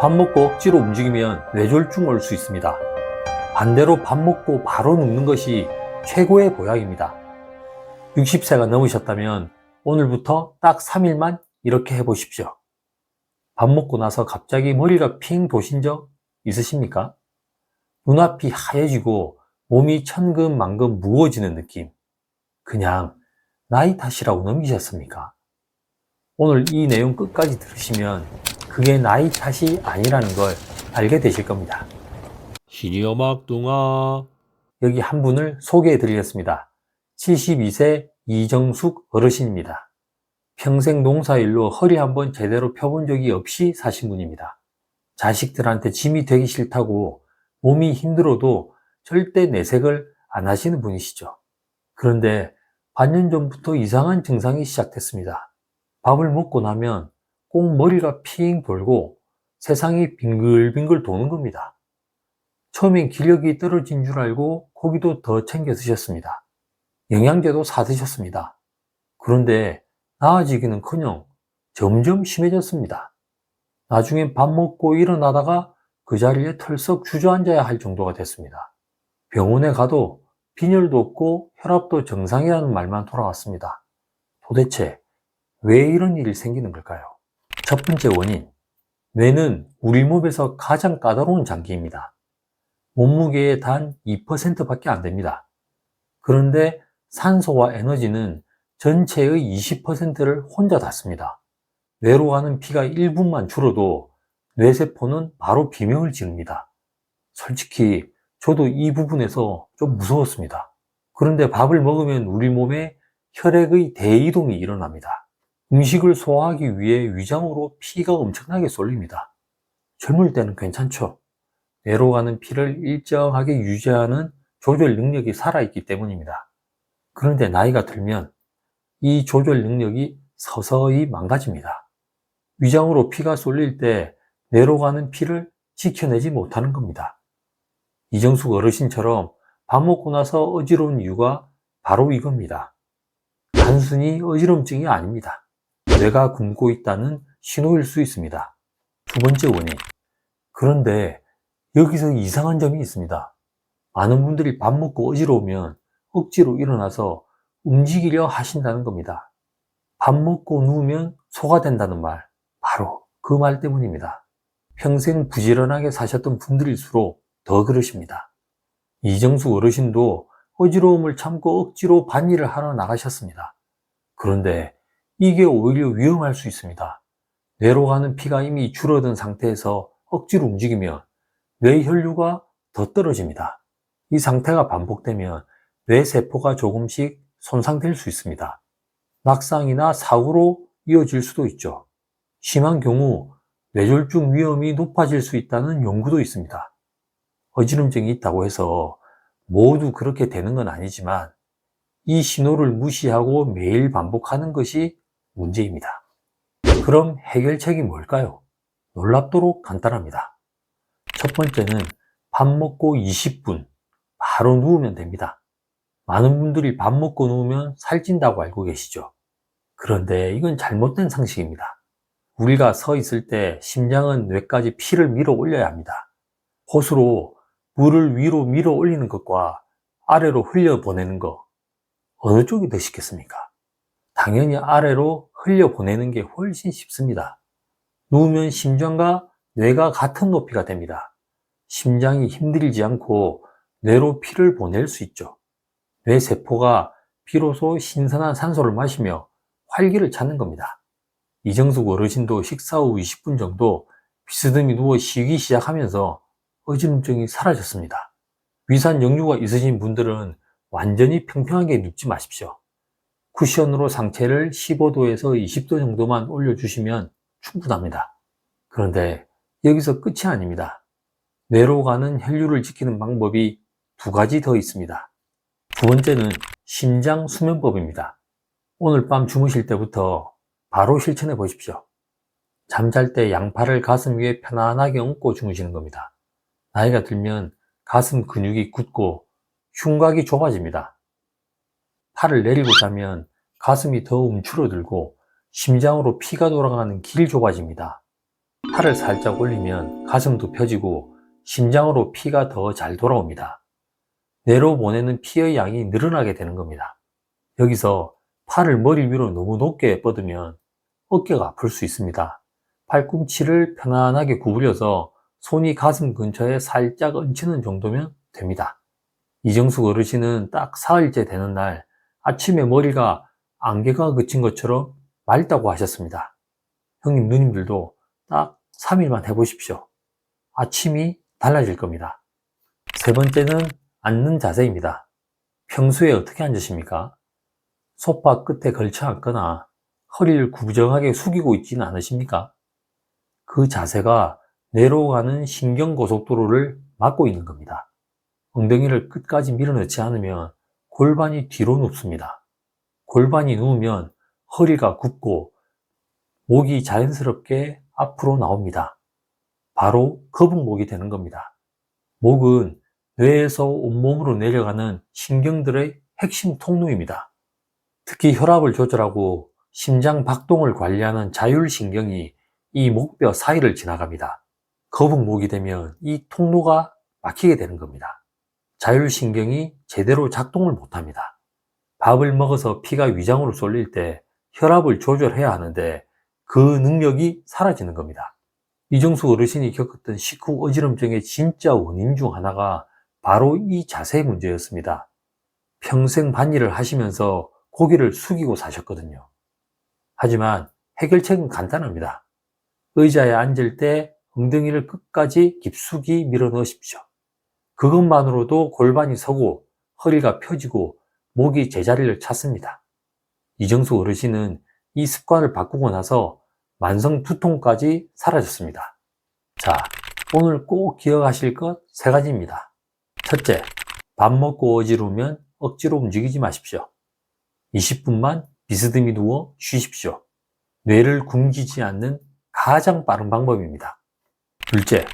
밥 먹고 억지로 움직이면 뇌졸중 올 수 있습니다. 반대로 밥 먹고 바로 눕는 것이 최고의 보약입니다. 60세가 넘으셨다면 오늘부터 딱 3일만 이렇게 해보십시오. 밥 먹고 나서 갑자기 머리가 핑 도신 적 있으십니까? 눈앞이 하얘지고 몸이 천근만근 무거워지는 느낌. 그냥 나이 탓이라고 넘기셨습니까? 오늘 이 내용 끝까지 들으시면 그게 나이 탓이 아니라는 걸 알게 되실 겁니다. 시니어 막둥아. 여기 한 분을 소개해 드리겠습니다. 72세 이정숙 어르신입니다. 평생 농사일로 허리 한번 제대로 펴본 적이 없이 사신 분입니다. 자식들한테 짐이 되기 싫다고 몸이 힘들어도 절대 내색을 안 하시는 분이시죠. 그런데 반년 전부터 이상한 증상이 시작됐습니다. 밥을 먹고 나면 꼭 머리가 핑 돌고 세상이 빙글빙글 도는 겁니다. 처음엔 기력이 떨어진 줄 알고 고기도 더 챙겨 드셨습니다. 영양제도 사 드셨습니다. 그런데 나아지기는커녕 점점 심해졌습니다. 나중엔 밥 먹고 일어나다가 그 자리에 털썩 주저앉아야 할 정도가 됐습니다. 병원에 가도 빈혈도 없고 혈압도 정상이라는 말만 돌아왔습니다. 도대체 왜 이런 일이 생기는 걸까요? 첫 번째 원인, 뇌는 우리 몸에서 가장 까다로운 장기입니다. 몸무게의 단 2%밖에 안 됩니다. 그런데 산소와 에너지는 전체의 20%를 혼자 다 씁니다. 뇌로 가는 피가 1분만 줄어도 뇌세포는 바로 비명을 지릅니다. 솔직히 저도 이 부분에서 좀 무서웠습니다. 그런데 밥을 먹으면 우리 몸에 혈액의 대이동이 일어납니다. 음식을 소화하기 위해 위장으로 피가 엄청나게 쏠립니다. 젊을 때는 괜찮죠. 뇌로 가는 피를 일정하게 유지하는 조절 능력이 살아있기 때문입니다. 그런데 나이가 들면 이 조절 능력이 서서히 망가집니다. 위장으로 피가 쏠릴 때 뇌로 가는 피를 지켜내지 못하는 겁니다. 이정숙 어르신처럼 밥 먹고 나서 어지러운 이유가 바로 이겁니다. 단순히 어지럼증이 아닙니다. 뇌가 굶고 있다는 신호일 수 있습니다. 두 번째 원인. 그런데 여기서 이상한 점이 있습니다. 많은 분들이 밥 먹고 어지러우면 억지로 일어나서 움직이려 하신다는 겁니다. 밥 먹고 누우면 소가 된다는 말, 바로 그 말 때문입니다. 평생 부지런하게 사셨던 분들일수록 더 그러십니다. 이정숙 어르신도 어지러움을 참고 억지로 밭일을 하러 나가셨습니다. 그런데 이게 오히려 위험할 수 있습니다. 뇌로 가는 피가 이미 줄어든 상태에서 억지로 움직이면 뇌 혈류가 더 떨어집니다. 이 상태가 반복되면 뇌세포가 조금씩 손상될 수 있습니다. 낙상이나 사고로 이어질 수도 있죠. 심한 경우 뇌졸중 위험이 높아질 수 있다는 연구도 있습니다. 어지럼증이 있다고 해서 모두 그렇게 되는 건 아니지만 이 신호를 무시하고 매일 반복하는 것이 문제입니다. 그럼 해결책이 뭘까요? 놀랍도록 간단합니다. 첫 번째는 밥 먹고 20분 바로 누우면 됩니다. 많은 분들이 밥 먹고 누우면 살찐다고 알고 계시죠? 그런데 이건 잘못된 상식입니다. 우리가 서 있을 때 심장은 뇌까지 피를 밀어 올려야 합니다. 호수로 물을 위로 밀어 올리는 것과 아래로 흘려보내는 것, 어느 쪽이 더 쉽겠습니까? 당연히 아래로 흘려보내는 게 훨씬 쉽습니다. 누우면 심장과 뇌가 같은 높이가 됩니다. 심장이 힘들지 않고 뇌로 피를 보낼 수 있죠. 뇌세포가 비로소 신선한 산소를 마시며 활기를 찾는 겁니다. 이정숙 어르신도 식사 후 20분 정도 비스듬히 누워 쉬기 시작하면서 어지럼증이 사라졌습니다. 위산 역류가 있으신 분들은 완전히 평평하게 눕지 마십시오. 쿠션으로 상체를 15도에서 20도 정도만 올려주시면 충분합니다. 그런데 여기서 끝이 아닙니다. 뇌로 가는 혈류를 지키는 방법이 두 가지 더 있습니다. 두 번째는 심장 수면법입니다. 오늘 밤 주무실 때부터 바로 실천해 보십시오. 잠잘 때 양팔을 가슴 위에 편안하게 얹고 주무시는 겁니다. 나이가 들면 가슴 근육이 굳고 흉곽이 좁아집니다. 팔을 내리고 자면 가슴이 더 움츠러들고 심장으로 피가 돌아가는 길이 좁아집니다. 팔을 살짝 올리면 가슴도 펴지고 심장으로 피가 더 잘 돌아옵니다. 뇌로 보내는 피의 양이 늘어나게 되는 겁니다. 여기서 팔을 머리 위로 너무 높게 뻗으면 어깨가 아플 수 있습니다. 팔꿈치를 편안하게 구부려서 손이 가슴 근처에 살짝 얹히는 정도면 됩니다. 이정숙 어르신은 딱 사흘째 되는 날 아침에 머리가 안개가 그친 것처럼 맑다고 하셨습니다. 형님 누님들도 딱 3일만 해보십시오. 아침이 달라질 겁니다. 세 번째는 앉는 자세입니다. 평소에 어떻게 앉으십니까? 소파 끝에 걸쳐 앉거나 허리를 구부정하게 숙이고 있지는 않으십니까? 그 자세가 뇌로 가는 신경고속도로를 막고 있는 겁니다. 엉덩이를 끝까지 밀어넣지 않으면 골반이 뒤로 눕습니다. 골반이 누우면 허리가 굽고 목이 자연스럽게 앞으로 나옵니다. 바로 거북목이 되는 겁니다. 목은 뇌에서 온몸으로 내려가는 신경들의 핵심 통로입니다. 특히 혈압을 조절하고 심장 박동을 관리하는 자율신경이 이 목뼈 사이를 지나갑니다. 거북목이 되면 이 통로가 막히게 되는 겁니다. 자율신경이 제대로 작동을 못합니다. 밥을 먹어서 피가 위장으로 쏠릴 때 혈압을 조절해야 하는데 그 능력이 사라지는 겁니다. 이정숙 어르신이 겪었던 식후 어지럼증의 진짜 원인 중 하나가 바로 이 자세 문제였습니다. 평생 밭일을 하시면서 고개를 숙이고 사셨거든요. 하지만 해결책은 간단합니다. 의자에 앉을 때 엉덩이를 끝까지 깊숙이 밀어 넣으십시오. 그것만으로도 골반이 서고 허리가 펴지고 목이 제자리를 찾습니다. 이정숙 어르신은 이 습관을 바꾸고 나서 만성 두통까지 사라졌습니다. 자, 오늘 꼭 기억하실 것 3가지입니다. 첫째, 밥 먹고 어지르면 억지로 움직이지 마십시오. 20분만 비스듬히 누워 쉬십시오. 뇌를 굶기지 않는 가장 빠른 방법입니다. 둘째,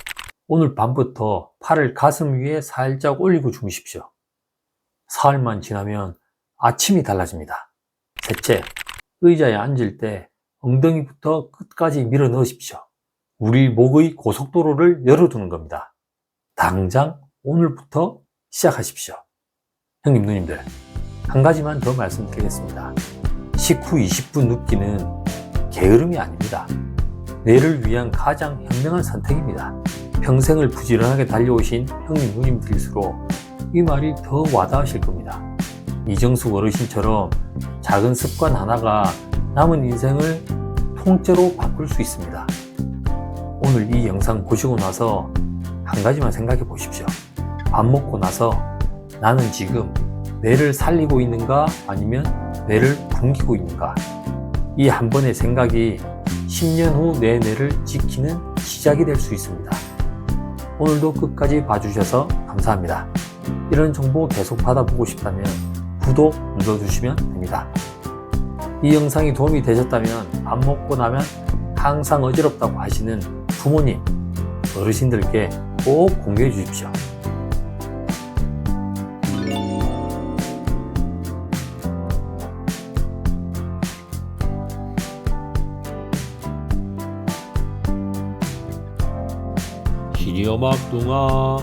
오늘 밤부터 팔을 가슴 위에 살짝 올리고 주무십시오. 사흘만 지나면 아침이 달라집니다. 셋째, 의자에 앉을 때 엉덩이부터 끝까지 밀어 넣으십시오. 우리 목의 고속도로를 열어두는 겁니다. 당장 오늘부터 시작하십시오. 형님 누님들, 한 가지만 더 말씀드리겠습니다. 식후 20분 눕기는 게으름이 아닙니다. 뇌를 위한 가장 현명한 선택입니다. 평생을 부지런하게 달려오신 형님 누님들일수록 이 말이 더 와닿으실 겁니다. 이정숙 어르신처럼 작은 습관 하나가 남은 인생을 통째로 바꿀 수 있습니다. 오늘 이 영상 보시고 나서 한 가지만 생각해 보십시오. 밥 먹고 나서 나는 지금 뇌를 살리고 있는가 아니면 뇌를 굶기고 있는가? 이 한 번의 생각이 10년 후 내 뇌를 지키는 시작이 될 수 있습니다. 오늘도 끝까지 봐주셔서 감사합니다. 이런 정보 계속 받아보고 싶다면 구독 눌러주시면 됩니다. 이 영상이 도움이 되셨다면 밥 먹고 나면 항상 어지럽다고 하시는 부모님, 어르신들께 꼭 공유해 주십시오. 시니어 막둥아